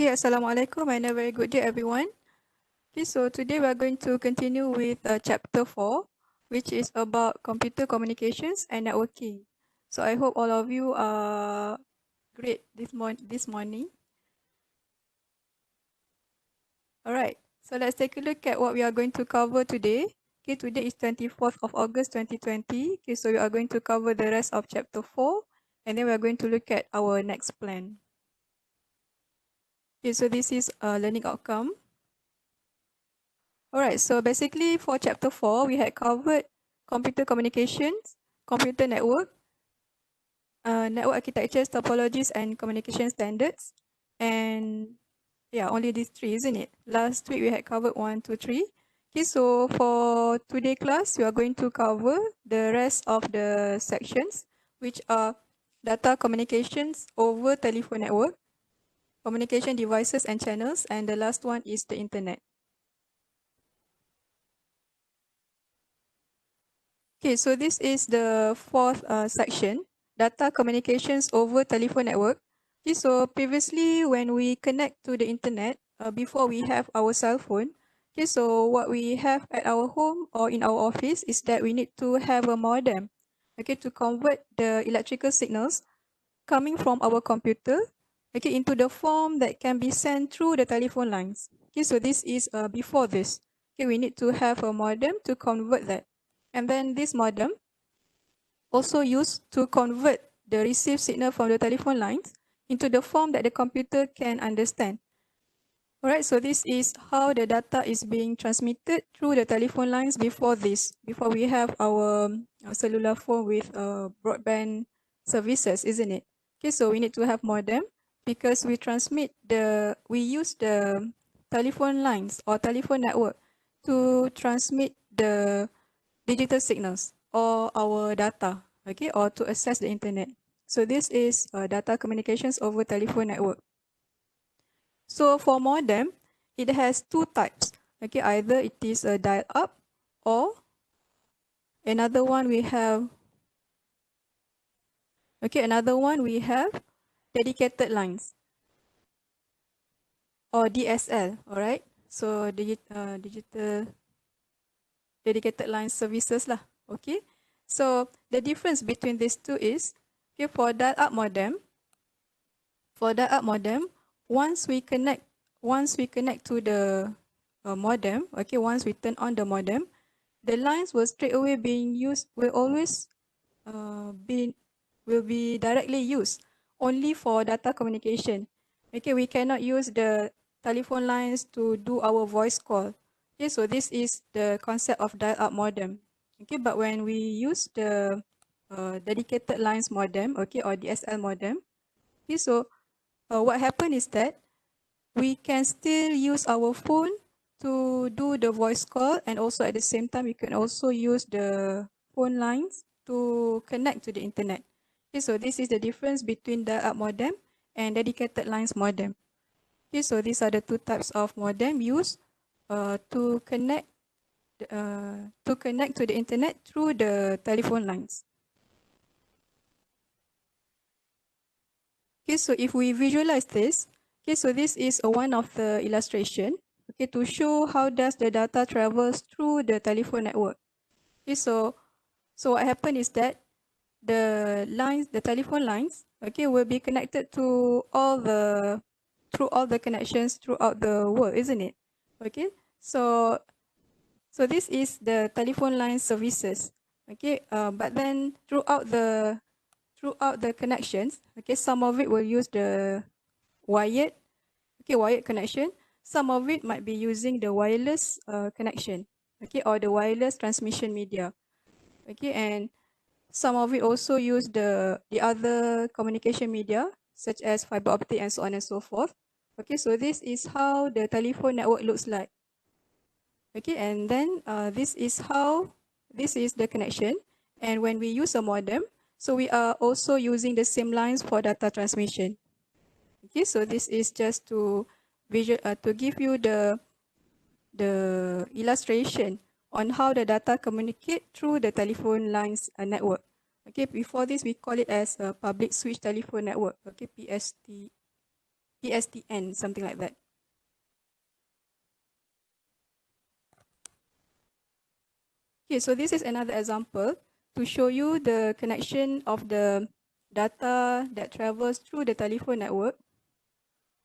Okay, Assalamualaikum and a very good day, everyone. Okay, so today we are going to continue with chapter 4, which is about computer communications and networking. So I hope all of you are great this morning. All right, so let's take a look at what we are going to cover today. Okay, today is 24th of August 2020. Okay, so we are going to cover the rest of chapter 4, and then we are going to look at our next plan. Okay, so this is a learning outcome. Alright, so basically for chapter 4, we had covered computer communications, computer network, network architectures, topologies, and communication standards. And yeah, only these three, isn't it? Last week we had covered 1, 2, 3. Okay, so for today class, we are going to cover the rest of the sections, which are data communications over telephone network, communication devices and channels, and the last one is the internet. Okay, so this is the fourth section, data communications over telephone network. Okay, so previously when we connect to the internet, before we have our cell phone, okay, so what we have at our home or in our office is that we need to have a modem, okay, to convert the electrical signals coming from our computer, okay, into the form that can be sent through the telephone lines. Okay, so this is before this. Okay, we need to have a modem to convert that. And then this modem also used to convert the received signal from the telephone lines into the form that the computer can understand. Alright, so this is how the data is being transmitted through the telephone lines before this, before we have our cellular phone with broadband services, isn't it? Okay, so we need to have modem because we use the telephone lines or telephone network to transmit the digital signals or our data, okay, or to access the internet. So this is data communications over telephone network. So for modem, it has two types. Okay, either it is a dial-up or another one we have. Okay, another one we have dedicated lines or DSL. All right. So digital dedicated line services lah. Okay. So the difference between these two is, okay, for dial-up modem, once we connect to the modem, okay, once we turn on the modem, the lines will straight away being used, will be directly used only for data communication. Okay, we cannot use the telephone lines to do our voice call. Okay, so this is the concept of dial-up modem. Okay, but when we use the dedicated lines modem, okay, or DSL modem, okay, so what happened is that we can still use our phone to do the voice call, and also at the same time we can also use the phone lines to connect to the internet. Okay, so this is the difference between dial-up modem and dedicated lines modem. Okay, so these are the two types of modem used to connect to the internet through the telephone lines. Okay, so if we visualize this, okay, so this is one of the illustration, okay, to show how does the data travels through the telephone network. Okay, so what happened is that the telephone lines, okay, will be connected to through all the connections throughout the world, isn't it? Okay, so this is the telephone line services. Okay, but then throughout the connections, okay, some of it will use the wired connection. Some of it might be using the wireless connection, okay, or the wireless transmission media, okay, and some of it also use the other communication media such as fiber optic and so on and so forth. Okay, so this is how the telephone network looks like. Okay, and then this is the connection, and when we use a modem, so we are also using the same lines for data transmission. Okay, so this is just to give you the illustration on how the data communicate through the telephone lines network. Okay, before this we call it as a public switch telephone network. Okay, PST. ESTN, something like that. Okay, so this is another example to show you the connection of the data that travels through the telephone network.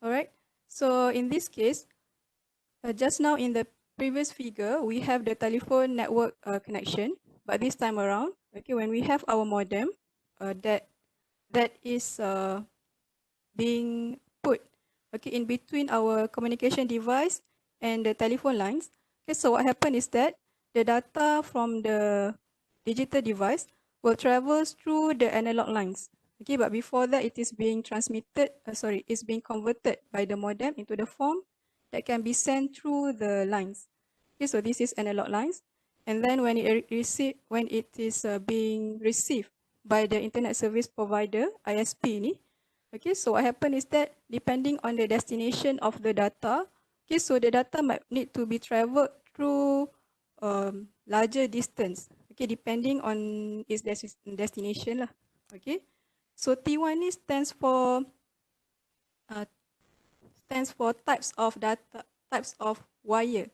All right, so in this case, just now in the previous figure, we have the telephone network connection, but this time around, okay, when we have our modem, that is being put, okay, in between our communication device and the telephone lines. Okay, so what happened is that the data from the digital device will travel through the analog lines. Okay, but before that, it is being transmitted, it's being converted by the modem into the form that can be sent through the lines. Okay, so this is analog lines. And then when it is being received by the internet service provider, ISP ni, okay, so what happened is that depending on the destination of the data, okay, so the data might need to be traveled through larger distance, okay, depending on its destination lah, okay. So T1 ni uh, stands for types of wire,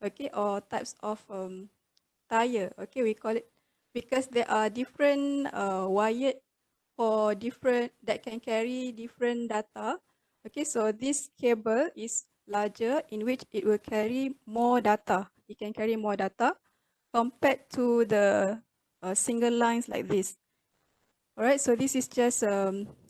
okay, or types of tire, okay, we call it, because there are different wired for different, that can carry different data. Okay, so this cable is larger, in which it will carry more data. It can carry more data compared to the single lines like this. All right, so this is just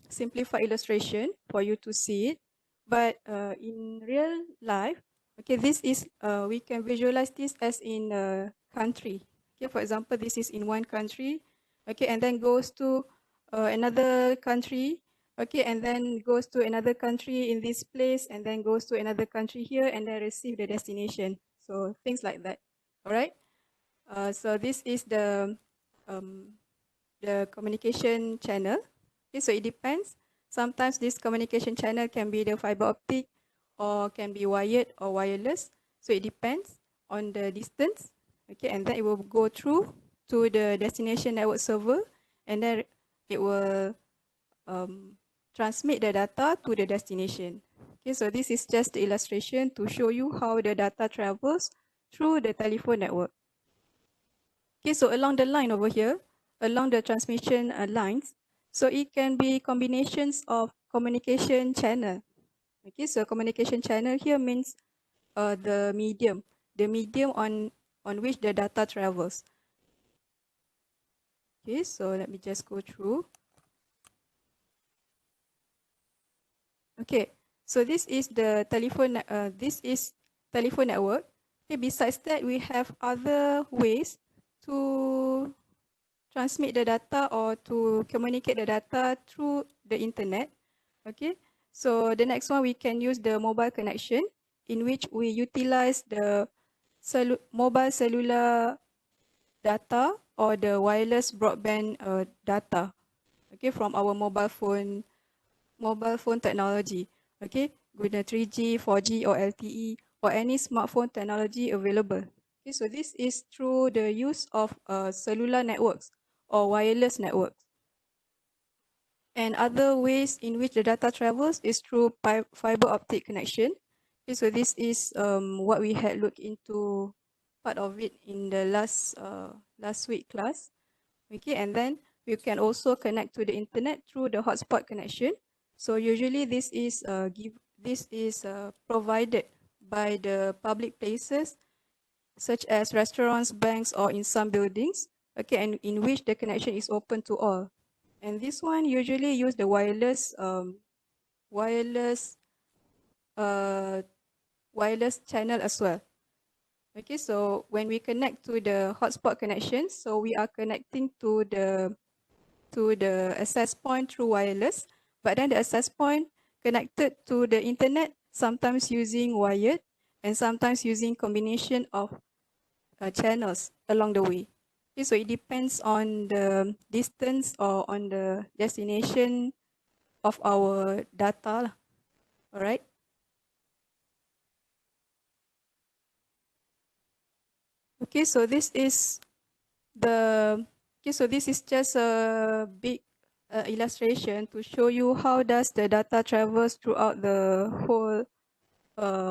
simplified illustration for you to see it. But in real life, okay, this is, we can visualize this as in a country. Okay, for example, this is in one country, okay, and then goes to another country, okay, and then goes to another country in this place, and then goes to another country here, and then receive the destination. So things like that. All right. So this is um, the communication channel. Okay, so it depends. Sometimes this communication channel can be the fiber optic, or can be wired or wireless. So it depends on the distance. Okay, and then it will go through to the destination network server, and then it will transmit the data to the destination. Okay, so this is just the illustration to show you how the data travels through the telephone network. Okay, so along the line over here, along the transmission lines, so it can be combinations of communication channel. Okay, so communication channel here means the medium on which the data travels. Okay, so let me just go through. Okay, so this is the telephone. This is telephone network. Okay, besides that, we have other ways to transmit the data or to communicate the data through the internet. Okay, so the next one, we can use the mobile connection, in which we utilize the mobile cellular data or the wireless broadband data, okay, from our mobile phone technology, okay, with the 3G, 4G or LTE or any smartphone technology available. Okay, so this is through the use of cellular networks or wireless networks. And other ways in which the data travels is through fiber optic connection. Okay, so this is what we had looked into, part of it in the last week class. Okay, and then you can also connect to the internet through the hotspot connection. So usually this is provided by the public places, such as restaurants, banks, or in some buildings, okay, and in which the connection is open to all. And this one usually use the wireless uh, wireless channel as well. Okay, so when we connect to the hotspot connection, so we are connecting to the access point through wireless, but then the access point connected to the internet, sometimes using wired and sometimes using combination of channels along the way. Okay, so it depends on the distance or on the destination of our data. All right. Okay, so this is the, okay, so this is just a big illustration to show you how does the data travels throughout the whole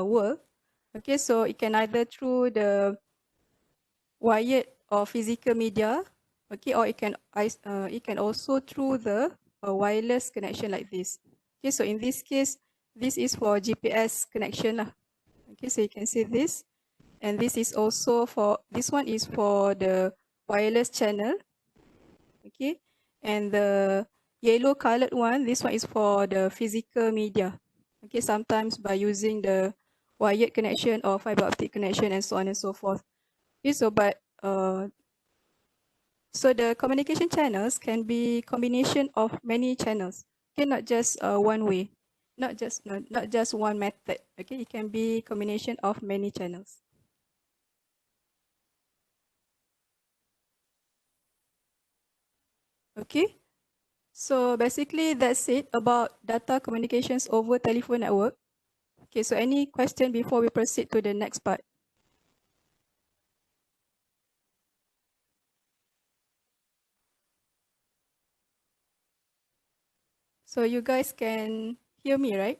world. Okay, so it can either through the wired or physical media, okay, or it can also through the wireless connection like this. Okay, so in this case, this is for GPS connection lah. Okay, so you can see this, and this is also for, this one is for the wireless channel. Okay, and the yellow colored one, this one is for the physical media. Okay, sometimes by using the wired connection or fiber optic connection and so on and so forth. Okay, so so the communication channels can be combination of many channels. Okay, not just one way, not just one method. Okay, it can be combination of many channels. Okay, so basically that's it about data communications over telephone network. Okay, so any question before we proceed to the next part? So you guys can hear me, right?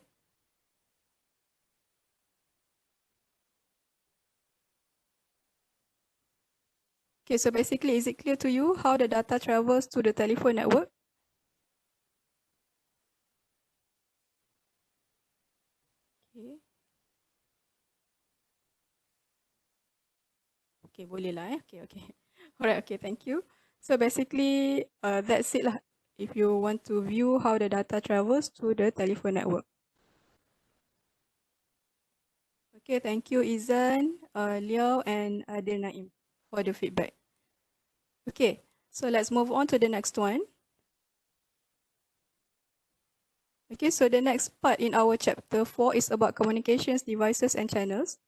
Okay, so basically, is it clear to you how the data travels to the telephone network? Okay, okay, boleh lah eh. Okay, okay. Alright, okay, thank you. So basically, that's it lah. If you want to view how the data travels to the telephone network. Okay, thank you Izan, Liao and Adil Naim for the feedback. Okay, so let's move on to the next one. Okay, so the next part in our chapter 4 is about communications devices and channels.